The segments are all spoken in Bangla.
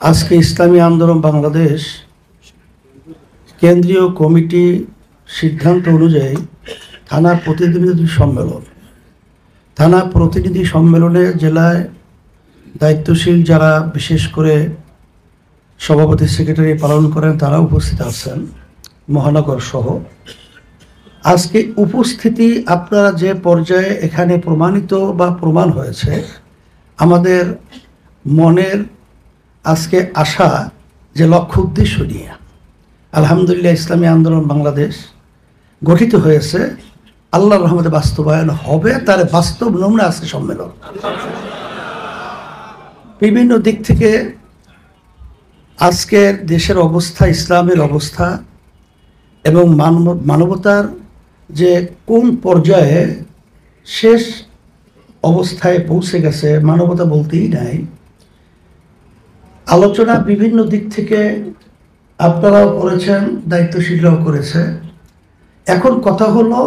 আজকে ইসলামী আন্দোলন বাংলাদেশ কেন্দ্রীয় কমিটি সিদ্ধান্ত অনুযায়ী থানা প্রতিনিধি সম্মেলনে জেলায় দায়িত্বশীল যারা বিশেষ করে সভাপতি সেক্রেটারি পালন করেন তারা উপস্থিত আছেন মহানগর সহ। আজকে উপস্থিতি আপনারা যে পর্যায়ে এখানে প্রমাণিত বা প্রমাণ হয়েছে, আমাদের মনের আজকে আশা যে লক্ষ্য উদ্দেশ্য নিয়ে আলহামদুলিল্লাহ ইসলামী আন্দোলন বাংলাদেশ গঠিত হয়েছে, আল্লাহর রহমতে বাস্তবায়ন হবে, তার বাস্তব নমুনা আজকে সম্মেলন। বিভিন্ন দিক থেকে আজকের দেশের অবস্থা, ইসলামের অবস্থা এবং মানবতার যে কোন পর্যায়ে শেষ অবস্থায় পৌঁছে গেছে, মানবতা বলতেই নাই, আলোচনা বিভিন্ন দিক থেকে আপনারাও করেছেন, দায়িত্বশীলরাও করেছে। এখন কথা হলো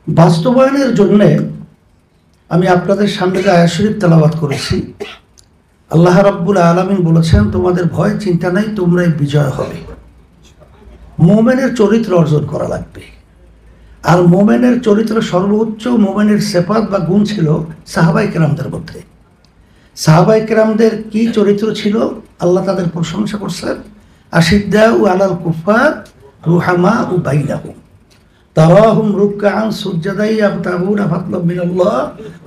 বাস্তবায়নের জন্যে আমি আপনাদের সামনে যে আয়াত শরীফ তেলাওয়াত করেছি, আল্লাহ রাব্বুল আলামিন বলেছেন, তোমাদের ভয় চিন্তা নাই, তোমরাই বিজয় হবে। মোমেনের চরিত্র অর্জন করা লাগবে। আর মোমেনের চরিত্র সর্বোচ্চ মোমেনের সিফাত বা গুণ ছিল সাহাবায়ে কেরামদের মধ্যে। সাহাবায়ে কেরামদের কি চরিত্র ছিল? আল্লাহ তাদের প্রশংসা করছেন, আশিদ্দাউ আলাল কুফার রুহামাউ বাইনাহুম তারাহুম রুকআন সুজদাই ইয়াবতাগুনা ফাদলাম মিনাল্লাহ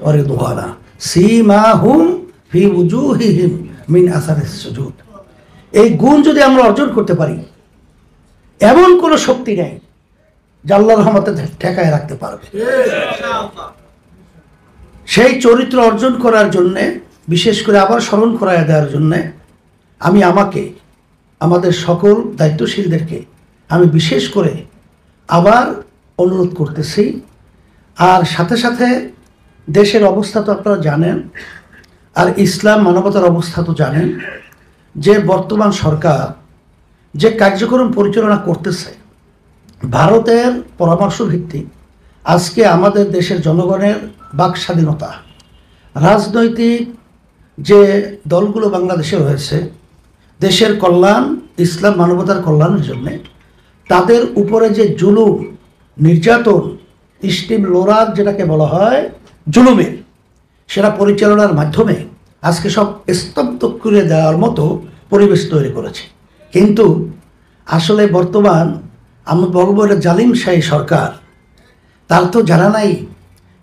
ওয়া রিদওয়ানা সীমাহুম ফি উজুহিহিম মিন আসারিস সুজুদ। এই গুণ যদি আমরা অর্জন করতে পারি, এমন কোনো শক্তি নেই যা আল্লাহর রহমতে ঠেকায় রাখতে পারবে। সেই চরিত্র অর্জন করার জন্যে, বিশেষ করে আবার স্মরণ করায় দেওয়ার জন্যে আমি আমাদের সকল দায়িত্বশীলদেরকে আমি বিশেষ করে আবার অনুরোধ করতেছি। আর সাথে সাথে দেশের অবস্থা তো আপনারা জানেন, আর ইসলাম মানবতার অবস্থা তো জানেন, যে বর্তমান সরকার যে কার্যক্রম পরিচালনা করতেছে ভারতের পরামর্শ ভিত্তিক, আজকে আমাদের দেশের জনগণের বাক স্বাধীনতা, রাজনৈতিক যে দলগুলো বাংলাদেশে রয়েছে, দেশের কল্যাণ, ইসলাম মানবতার কল্যাণের জন্য তাদের উপরে যে জুলুম, নির্যাতন, স্টিম লোরার যেটাকে বলা হয় জুলুমের, সেটা পরিচালনার মাধ্যমে আজকে সব স্তব্ধ করে দেওয়ার মতো পরিবেশ তৈরি করেছে। কিন্তু আসলে বর্তমান আমরা বলবো জালিমশাহী সরকার, তার তো জানা নাই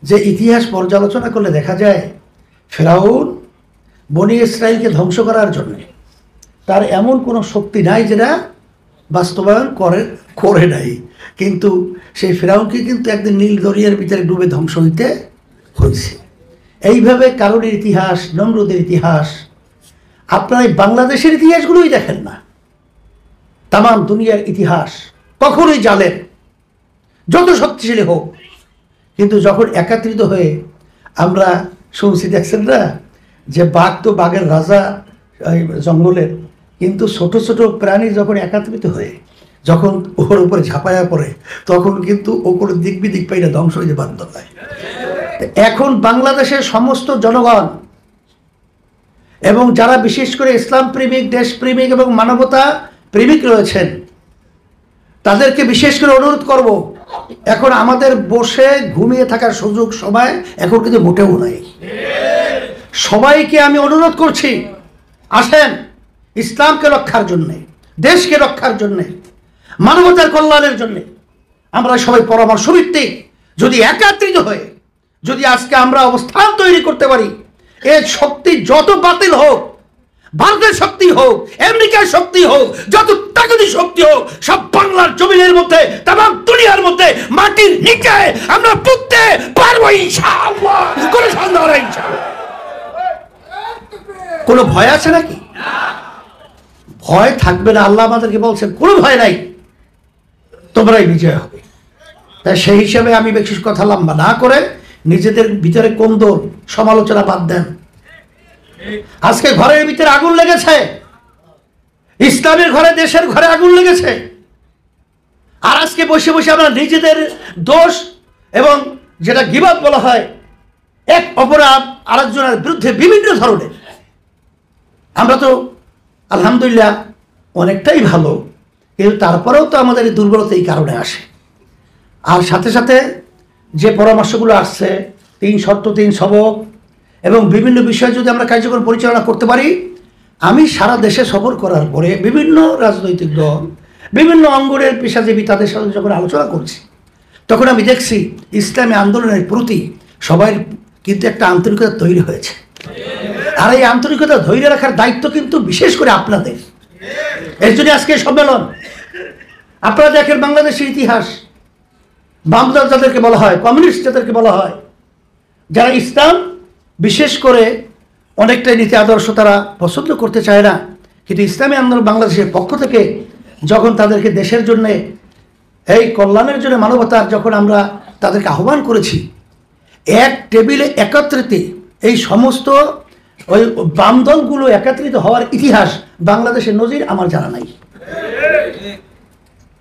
যে ইতিহাস পর্যালোচনা করলে দেখা যায় ফেরাউন বনি ইসরাইলকে ধ্বংস করার জন্য তার এমন কোনো শক্তি নাই যেটা বাস্তবায়ন করে নাই, কিন্তু সেই ফেরাউনকে কিন্তু একদিন নীল দরিয়ার ভিতরে ডুবে ধ্বংস হইতে হয়েছে। এইভাবে কারণের ইতিহাস, নমরুদের ইতিহাস, আপনারা এই বাংলাদেশের ইতিহাসগুলোই দেখেন না, তামাম দুনিয়ার ইতিহাস কখনোই জালেম, যত শক্তিশালী হোক, কিন্তু যখন একত্রিত হয়ে আমরা শুনছি, দেখছেন না যে বাঘ তো বাঘের রাজা জঙ্গলের, কিন্তু ছোট ছোট প্রাণী যখন একত্রিত হয়ে যখন ওর উপরে ঝাঁপায়া পড়ে, তখন কিন্তু ও কোনো দিক বিদিক পাইলে ধ্বংস হইতে বাধ্য হয়। এখন বাংলাদেশের সমস্ত জনগণ এবং যারা বিশেষ করে ইসলাম প্রেমিক, দেশপ্রেমিক এবং মানবতা প্রেমিক রয়েছেন, তাদেরকে বিশেষ করে অনুরোধ করব, এখন আমাদের বসে ঘুমিয়ে থাকার সুযোগ সময় এখন কিন্তু মোটেও নাই। সবাইকে আমি অনুরোধ করছি, আসেন ইসলামকে রক্ষার জন্যে, দেশকে রক্ষার জন্যে, মানবতার কল্যাণের জন্যে আমরা সবাই পরামর্শ ভিত্তিক যদি একত্রিত হয়ে যদি আজকে আমরা অবস্থান তৈরি করতে পারি, এর শক্তি যত বাতিল হোক, ভারতের শক্তি হোক, আমেরিকার শক্তি হোক, যত তাগতি শক্তি হোক, সব বাংলার জমিনের মধ্যে, তামাম দুনিয়ার মধ্যে, মাটির নিচে আমরা পুঁততে পারবো ইনশাআল্লাহ, কোনো সন্দেহ নেই ইনশাআল্লাহ। কোনো ভয় আছে নাকি? ভয় থাকবে না। আল্লাহ আমাদেরকে বলছেন কোনো ভয় নাই, তোমরাই বিজয় হবে। তাই সেই হিসাবে আমি বেশি কথা লম্বা না করে নিজেদের ভিতরে কোন্দল সমালোচনা বাদ দেন। আজকে ঘরের ভিতরে আগুন লেগেছে, ইসলামের ঘরে, দেশের ঘরে আগুন লেগেছে, আর আজকে বসে বসে আমরা নিজেদের দোষ এবং যেটা গীবত বলা হয়, এক অপরাধ আরেকজনের বিরুদ্ধে বিভিন্ন ধরনের আমরা তো আলহামদুলিল্লাহ অনেকটাই ভালো, কিন্তু তারপরেও তো আমাদের এই দুর্বলতা এই কারণে আসে। আর সাথে সাথে যে পরামর্শগুলো আসছে 3 শর্ত 3 সবক এবং বিভিন্ন বিষয় যদি আমরা কার্যক্রম পরিচালনা করতে পারি, আমি সারা দেশে সফর করার পরে বিভিন্ন রাজনৈতিক দল, বিভিন্ন অঙ্গনের পেশাজীবী তাদের সাথে যখন আলোচনা করছি, তখন আমি দেখছি ইসলামী আন্দোলনের প্রতি সবাই কিন্তু একটা আন্তরিকতা তৈরি হয়েছে। আর এই আন্তরিকতা ধৈর্য রাখার দায়িত্ব কিন্তু বিশেষ করে আপনাদের। এর জন্য আজকে সম্মেলন। আপনারা দেখেন বাংলাদেশের ইতিহাস, বামদল যাদেরকে বলা হয়, কমিউনিস্ট যাদেরকে বলা হয়, যারা ইসলাম বিশেষ করে অনেকটাই নীতি আদর্শ তারা পছন্দ করতে চায় না, কিন্তু ইসলামী আন্দোলন বাংলাদেশের পক্ষ থেকে যখন তাদেরকে দেশের জন্য, এই কল্যাণের জন্য, মানবতার যখন আমরা তাদেরকে আহ্বান করেছি, এক টেবিলে একত্রিত এই সমস্ত ওই বাম দলগুলো একত্রিত হওয়ার ইতিহাস বাংলাদেশের নজির আমার জানা নাই।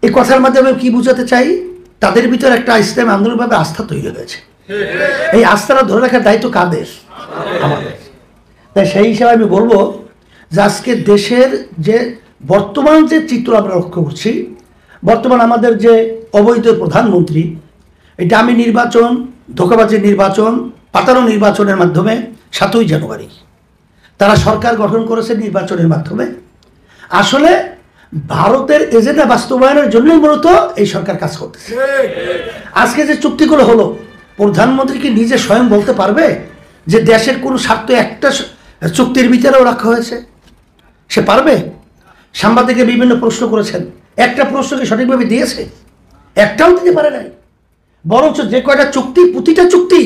এই কথার মাধ্যমে কি বুঝাতে চাই, তাদের ভিতরে একটা ইসলামী আন্দোলনভাবে আস্থা তৈরি হয়েছে। এই আস্থাটা ধরে রাখার দায়িত্ব কাদের? আমাদের। তাই সেই হিসাবে আমি বলবো যে আজকে দেশের যে বর্তমান যে চিত্র আমরা লক্ষ্য করছি, বর্তমান আমাদের যে অবৈধ প্রধানমন্ত্রী, এটা আমি নির্বাচন, ধোঁকাবাজির নির্বাচন, পাতানো নির্বাচনের মাধ্যমে 7ই জানুয়ারি তারা সরকার গঠন করেছে নির্বাচনের মাধ্যমে। আসলে ভারতের এজেন্ডা বাস্তবায়নের জন্যই মূলত এই সরকার কাজ করতেছে। আজকে যে চুক্তিগুলো হলো, প্রধানমন্ত্রী কি নিজে স্বয়ং বলতে পারবে যে দেশের কোনো স্বার্থ একটা চুক্তির ভিতরেও রাখা হয়েছে? সে পারবে? সাংবাদিকে বিভিন্ন প্রশ্ন করেছেন, একটা প্রশ্নকে সঠিকভাবে দিয়েছে? একটাও দিতে পারে নাই। বরঞ্চ যে কয়টা চুক্তি, প্রতিটা চুক্তি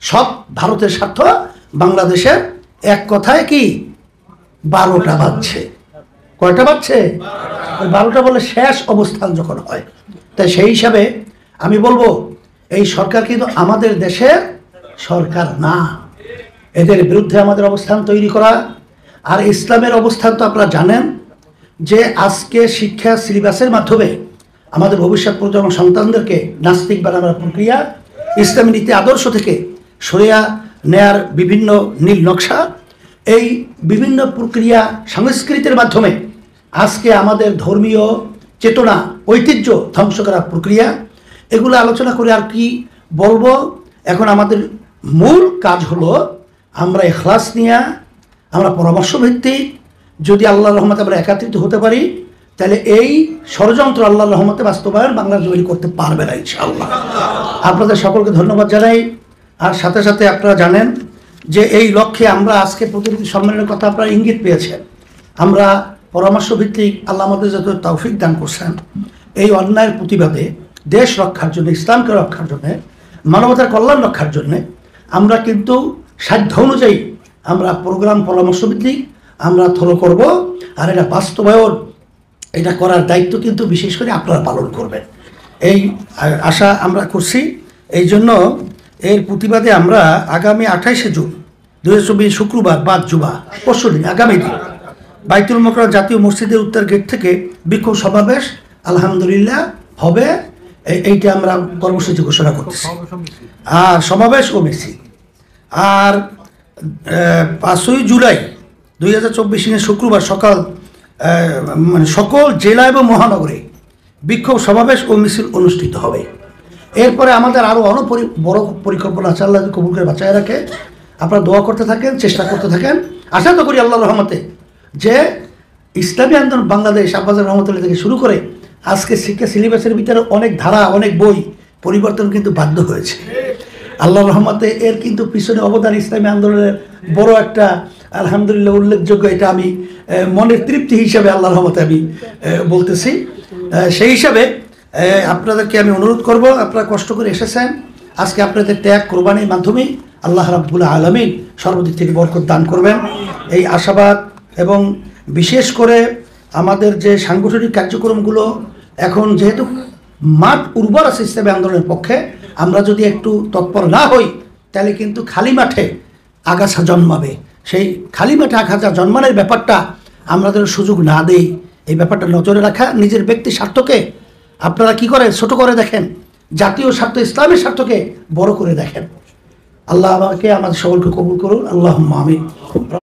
সব ভারতের স্বার্থ, বাংলাদেশের এক কথায় কি 12টা বাজছে। কয়টা বাজছে? 12টা বলে শেষ অবস্থান যখন হয়। তাই সেই হিসাবে আমি বলবো এই সরকার কিন্তু আমাদের দেশের সরকার না। এদের বিরুদ্ধে আমাদের অবস্থান তৈরি করা। আর ইসলামের অবস্থান তো আপনারা জানেন যে আজকে শিক্ষা সিলেবাসের মাধ্যমে আমাদের ভবিষ্যৎ প্রজন্ম সন্তানদেরকে নাস্তিক বানানোর প্রক্রিয়া, ইসলামী নীতি আদর্শ থেকে সরিয়ে নেয়ার বিভিন্ন নীল নকশা, এই বিভিন্ন প্রক্রিয়া সংস্কৃতির মাধ্যমে আজকে আমাদের ধর্মীয় চেতনা, ঐতিহ্য ধ্বংস করার প্রক্রিয়া, এগুলো আলোচনা করে আর কি বলবো। এখন আমাদের মূল কাজ হলো আমরা ইখলাস নিয়ে, আমরা পরামর্শ ভিত্তিক যদি আল্লাহর রহমতে আমরা একত্রিত হতে পারি, তাহলে এই ষড়যন্ত্র আল্লাহর রহমতে বাস্তবায়ন বাংলার জমি করতে পারবে না ইনশাআল্লাহ। আপনাদের সকলকে ধন্যবাদ জানাই। আর সাথে সাথে আপনারা জানেন যে এই লক্ষ্যে আমরা আজকে প্রতিনিধি সম্মেলনের কথা আপনারা ইঙ্গিত পেয়েছেন। আমরা পরামর্শ ভিত্তিক আল্লাহ আমাদের যত তৌফিক দান করছেন, এই অন্যায়ের প্রতিবাদে, দেশ রক্ষার জন্য, ইসলামকে রক্ষার জন্য, মানবতার কল্যাণ রক্ষার জন্য আমরা কিন্তু সাধ্য অনুযায়ী আমরা প্রোগ্রাম পরামর্শ ভিত্তিক আমরা ফলো করব। আর এটা বাস্তবায়ন, এটা করার দায়িত্ব কিন্তু বিশেষ করে আপনারা পালন করবেন, এই আশা আমরা করছি। এই জন্য এর প্রতিবাদে আমরা আগামী 28শে জুন 2024 শুক্রবার, বাদ জুমা, পরশুদিন, আগামী দিন বাইতুল মোকাররম জাতীয় মসজিদের উত্তর গেট থেকে বিক্ষোভ সমাবেশ আলহামদুলিল্লাহ হবে। এইটা আমরা কর্মসূচি ঘোষণা করতেছি। আর সমাবেশ ও মিছিল। আর 5ই জুলাই 2024 শুক্রবার সকাল সকল জেলা এবং মহানগরে বিক্ষোভ সমাবেশ ও মিছিল অনুষ্ঠিত হবে। এরপরে আমাদের আরও অনেক বড় পরিকল্পনা আছে। আল্লাহ কবুল করে বাঁচায় রাখে। আপনারা দোয়া করতে থাকেন, চেষ্টা করতে থাকেন। আশা তো করি আল্লাহর রহমতে যে ইসলামী আন্দোলন বাংলাদেশ আব্বাসের রহমতুল্লাহ থেকে শুরু করে আজকে শিক্ষা সিলেবাসের ভিতরে অনেক ধারা, অনেক বই পরিবর্তন কিন্তু বাধ্য হয়েছে। আল্লাহর রহমতে এর কিন্তু পিছনে অবদান ইসলামী আন্দোলনের বড় একটা আলহামদুলিল্লাহ উল্লেখযোগ্য। এটা আমি মনের তৃপ্তি হিসাবে আল্লাহর রহমতে আমি বলতেছি। সেই হিসাবে আপনাদেরকে আমি অনুরোধ করব, আপনারা কষ্ট করে এসেছেন, আজকে আপনাদের ত্যাগ কোরবানির মাধ্যমে আল্লাহ রাব্বুল আলামিন সর্বদিক থেকে বরকত দান করবেন, এই আশাবাদ। এবং বিশেষ করে আমাদের যে সাংগঠনিক কার্যক্রমগুলো এখন যেহেতু মাঠ উর্বর আছে ইসলামী আন্দোলনের পক্ষে, আমরা যদি একটু তৎপর না হই তাহলে কিন্তু খালি মাঠে আগাছা জন্মাবে। সেই খালি মাঠে আগাছা জন্মানোর ব্যাপারটা আমাদের সুযোগ না দেই, এই ব্যাপারটা নজরে রাখা। নিজের ব্যক্তি স্বার্থকে আপনারা কি করে ছোট করে দেখেন, জাতীয় স্বার্থ, ইসলামের স্বার্থকে বড় করে দেখেন। আল্লাহ আমাকে, আমাদের সকলকে কবুল করুন। আল্লাহুম্মা আমিন।